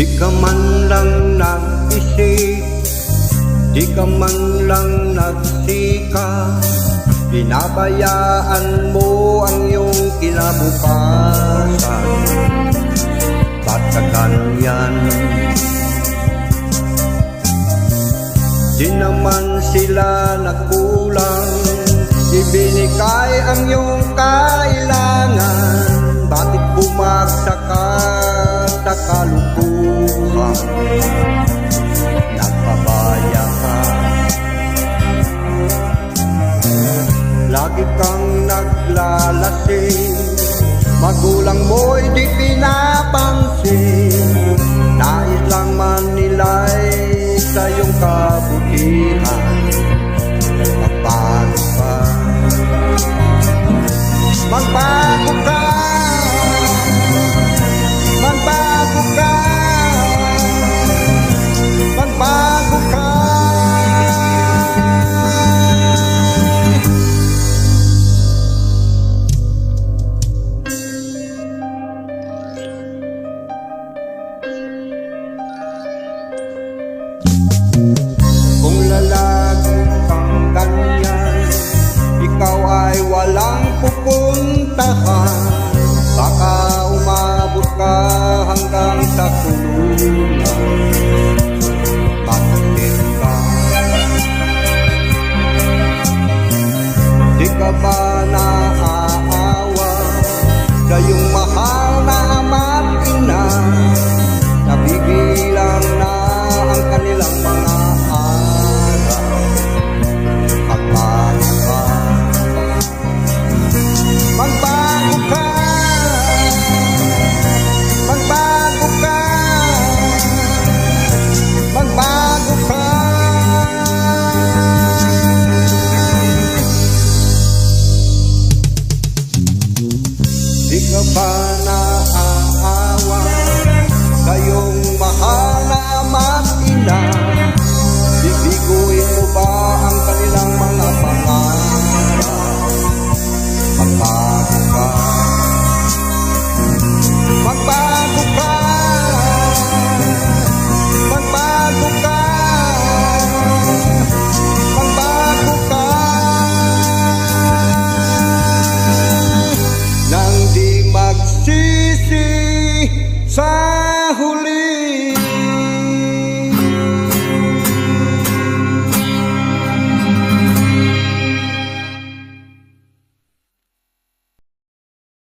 Di ka man lang nag-isip, di ka man lang nagsika, pinabayaan mo ang iyong kinabukasan. Ba't ka ganyan? Di naman sila nagkulang, ibinigay ang iyong kailangan. Bakit bumagsak ka sa kalukuhan? Nagpabaya ka, lagi kang naglalasing, magulang mo'y di pinapansin. Nais lang man nila'y sa iyong kabutihan. Magbago ka, magbago ka, magbago ka, magbago ka. Kung lalaki kang ganyan, ikaw ay walang pupuntahan. Baka umabot ka hanggang sa kulungan. Bakit ka? Di ka ba